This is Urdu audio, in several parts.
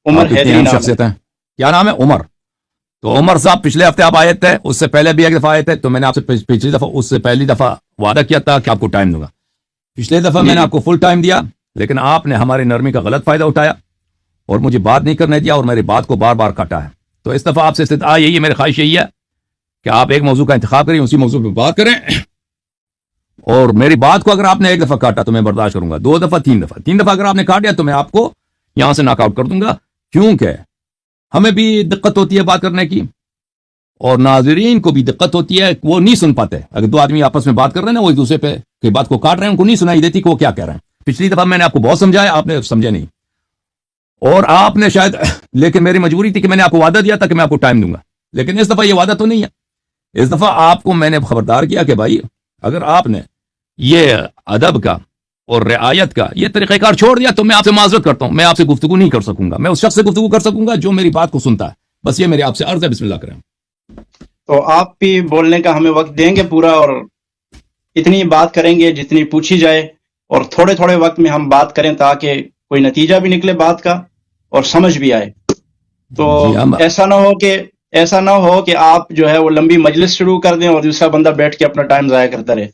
عمر آپ اتنی حیدری اہم نام ہے۔ شخصیت ہیں. کیا نام ہے؟ عمر. تو عمر صاحب پچھلے ہفتے آپ آئے تھے, اس سے پہلے بھی ایک دفعہ آئے تھے, تو میں نے آپ سے پچھلی دفعہ اس سے پہلی دفعہ وعدہ کیا تھا کہ آپ کو ٹائم دوں گا. پچھلے دفعہ میں نے آپ کو فل ٹائم دیا, لیکن آپ نے ہماری نرمی کا غلط فائدہ اٹھایا اور مجھے بات نہیں کرنے دیا اور میری بات کو بار بار کاٹا ہے. تو اس دفعہ آپ سے استدعا یہی ہے, میری خواہش یہی ہے کہ آپ ایک موضوع کا انتخاب کریں, اسی موضوع پہ بات کریں, اور میری بات کو اگر آپ نے ایک دفعہ کاٹا تو میں برداشت کروں گا, 2 دفعہ 3 دفعہ اگر آپ نے کاٹ دیا تو میں آپ کو یہاں سے ناک آؤٹ کر دوں گا, کیونکہ ہمیں بھی دقت ہوتی ہے بات کرنے کی اور ناظرین کو بھی دقت ہوتی ہے, وہ نہیں سن پاتے. اگر 2 آدمی آپس میں بات کر رہے ہیں نا, وہ ایک دوسرے پہ کی بات کو کاٹ رہے ہیں, ان کو نہیں سنائی دیتی کہ وہ کیا کہہ رہے ہیں. پچھلی دفعہ میں نے آپ کو بہت سمجھایا, آپ نے سمجھا نہیں, اور آپ نے شاید, لیکن میری مجبوری تھی کہ میں نے آپ کو وعدہ دیا تھا کہ میں آپ کو ٹائم دوں گا, لیکن اس دفعہ یہ وعدہ تو نہیں ہے. اس دفعہ آپ کو میں نے خبردار کیا کہ بھائی اگر آپ نے یہ ادب کا اور رعایت کا یہ طریقہ کار چھوڑ دیا تو میں آپ سے معذرت کرتا ہوں, میں آپ سے گفتگو نہیں کر سکوں گا, میں اس شخص سے گفتگو کر سکوں گا جو میری بات کو سنتا ہے. بس یہ میری آپ سے عرض ہے. بسم اللہ کریں. تو آپ بھی بولنے کا ہمیں وقت دیں گے پورا, اور اتنی بات کریں گے جتنی پوچھی جائے, اور تھوڑے تھوڑے وقت میں ہم بات کریں تاکہ کوئی نتیجہ بھی نکلے بات کا اور سمجھ بھی آئے. تو جی ہم ایسا نہ ہو کہ آپ جو ہے وہ لمبی مجلس شروع کر دیں اور دوسرا بندہ بیٹھ کے اپنا ٹائم ضائع کرتا رہے.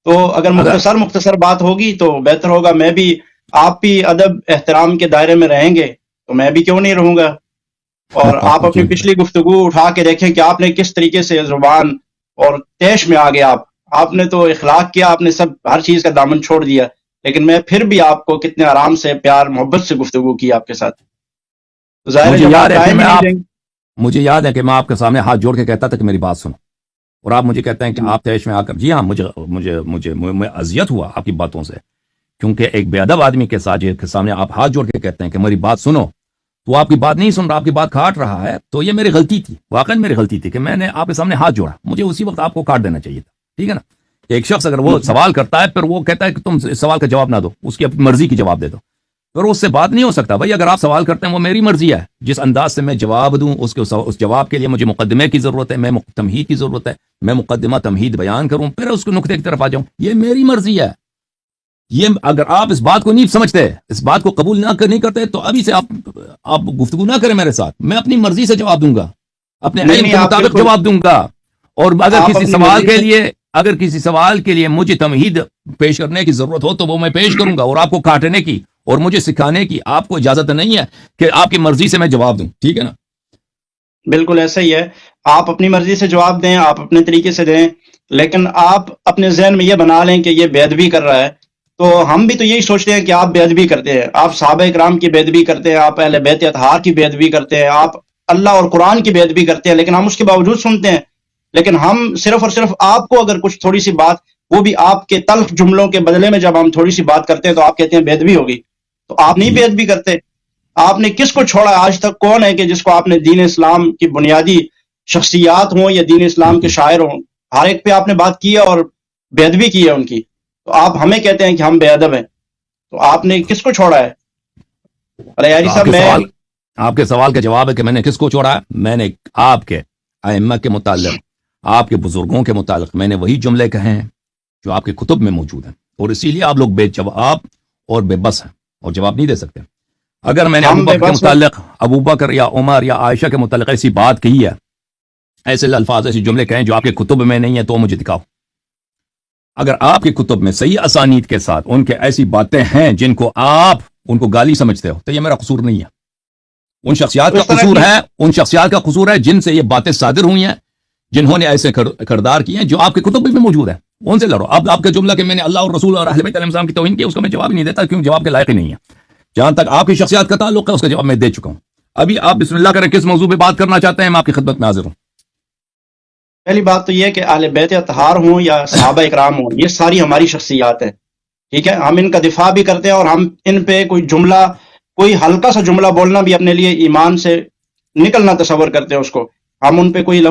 تو اگر مختصر بات ہوگی تو بہتر ہوگا. میں بھی, آپ بھی ادب احترام کے دائرے میں رہیں گے تو میں بھی کیوں نہیں رہوں گا. اور آپ اپنی پچھلی گفتگو اٹھا کے دیکھیں کہ آپ نے کس طریقے سے زبان اور طیش میں آگے آپ نے تو اخلاق کیا, آپ نے سب ہر چیز کا دامن چھوڑ دیا, لیکن میں پھر بھی آپ کو کتنے آرام سے پیار محبت سے گفتگو کی آپ کے ساتھ. تو ظاہر ہے جب آپ ٹائم ہی نہیں دیں گے. مجھے یاد ہے کہ میں آپ کے سامنے ہاتھ جوڑ کے کہتا تھا کہ میری بات سنو, اور آپ مجھے کہتے ہیں کہ آپ طیش میں آ کر. جی ہاں, مجھے اذیت ہوا آپ کی باتوں سے, کیونکہ ایک بے ادب آدمی کے سامنے آپ ہاتھ جوڑ کے کہتے ہیں کہ میری بات سنو, تو آپ کی بات نہیں سن رہا, آپ کی بات کاٹ رہا ہے. تو یہ میری غلطی تھی, واقعی میری غلطی تھی کہ میں نے آپ کے سامنے ہاتھ جوڑا. مجھے اسی وقت آپ کو کاٹ دینا چاہیے تھا, ٹھیک ہے نا. ایک شخص اگر وہ سوال کرتا ہے پھر وہ کہتا ہے کہ تم اس سوال کا جواب نہ دو, اس کی اپنی مرضی کی جواب دے دو, پھر اس سے بات نہیں ہو سکتا. بھائی اگر آپ سوال کرتے ہیں وہ میری مرضی ہے, جس انداز سے میں جواب دوں اس جواب کے لیے مجھے مقدمے کی ضرورت ہے, میں تمہید کی ضرورت ہے, میں مقدمہ تمہید بیان کروں پھر اس کو نقطے کی طرف آ جاؤں, یہ میری مرضی ہے. یہ اگر آپ اس بات کو نہیں سمجھتے, اس بات کو قبول نہیں کرتے, تو ابھی سے آپ گفتگو نہ کریں میرے ساتھ. میں اپنی مرضی سے جواب دوں گا, اپنے علم کے مطابق جواب دوں گا. اور اگر کسی سوال کے لیے مجھے تمہید پیش کرنے کی ضرورت ہو تو وہ میں پیش کروں گا, اور آپ کو کاٹنے کی اور مجھے سکھانے کی آپ کو اجازت نہیں ہے کہ آپ کی مرضی سے میں جواب دوں, ٹھیک ہے نا. بالکل ایسا ہی ہے, آپ اپنی مرضی سے جواب دیں, آپ اپنے طریقے سے دیں, لیکن آپ اپنے ذہن میں یہ بنا لیں کہ یہ بے ادبی کر رہا ہے. تو ہم بھی تو یہی سوچتے ہیں کہ آپ بے ادبی کرتے ہیں, آپ صحابہ کرام کی بے ادبی کرتے ہیں, آپ اہل بیت اطہار کی بے ادبی کرتے ہیں, آپ اللہ اور قرآن کی بے ادبی کرتے ہیں, لیکن ہم اس کے باوجود سنتے ہیں. لیکن ہم صرف اور صرف آپ کو اگر کچھ تھوڑی سی بات, وہ بھی آپ کے تلخ جملوں کے بدلے میں جب ہم تھوڑی سی بات کرتے ہیں تو آپ کہتے ہیں بے ادبی ہوگی. تو آپ نہیں بے ادبی کرتے. آپ نے کس کو چھوڑا آج تک؟ کون ہے کہ جس کو آپ نے دین اسلام کی بنیادی شخصیات ہوں یا دین اسلام کے شاعر ہوں, ہر ایک پہ آپ نے بات کی ہے اور بے ادبی کی ہے ان کی. تو آپ ہمیں کہتے ہیں کہ ہم بے ادب ہیں, تو آپ نے کس کو چھوڑا ہے؟ ارے یاری صاحب, آپ کے سوال کا جواب ہے کہ میں نے کس کو چھوڑا ہے. میں نے آپ کے ائمہ کے متعلق, آپ کے بزرگوں کے متعلق میں نے وہی جملے کہے ہیں جو آپ کے کتب میں موجود ہیں, اور اسی لیے آپ لوگ بے جواب اور بے بس ہیں اور جواب نہیں دے سکتے. اگر میں نے ابوبکر کے متعلق, ابوبکر یا عمر یا عائشہ کے متعلق ایسی بات کہی ہے, ایسے الفاظ ایسے جملے کہیں جو آپ کے کتب میں نہیں ہیں, تو مجھے دکھاؤ. اگر آپ کی کتب میں صحیح اسانید کے ساتھ ان کے ایسی باتیں ہیں جن کو آپ ان کو گالی سمجھتے ہو, تو یہ میرا قصور نہیں ہے, ان شخصیات کا قصور ہے. ان شخصیات کا قصور ہے جن سے یہ باتیں صادر ہوئی ہیں, جنہوں نے ایسے کردار کیے ہیں جو آپ کے کتب میں بھی موجود ہیں, ان سے لڑو. اب آپ کا جملہ کہ میں نے اللہ اور رسول اور اہل بیت علیہ السلام کی توہین کی, اس کا میں جواب ہی نہیں دیتا, کیونکہ جواب کے لائق ہی نہیں ہے. جہاں تک آپ کی شخصیات کا تعلق ہے اس کا جواب میں دے چکا ہوں. ابھی آپ بسم اللہ کریں, کس موضوع پہ بات کرنا چاہتے ہیں, میں آپ کی خدمت میں حاضر ہوں. پہلی بات تو یہ کہ اہل بیت اطہار ہوں یا صحابہ اکرام ہوں, یہ ساری ہماری شخصیات ہیں, ٹھیک ہے. ہم ان کا دفاع بھی کرتے ہیں, اور ہم ان پہ کوئی جملہ, کوئی ہلکا سا جملہ بولنا بھی اپنے لیے ایمان سے نکلنا تصور کرتے ہیں اس کو. ہم ان پہ کوئی لفظ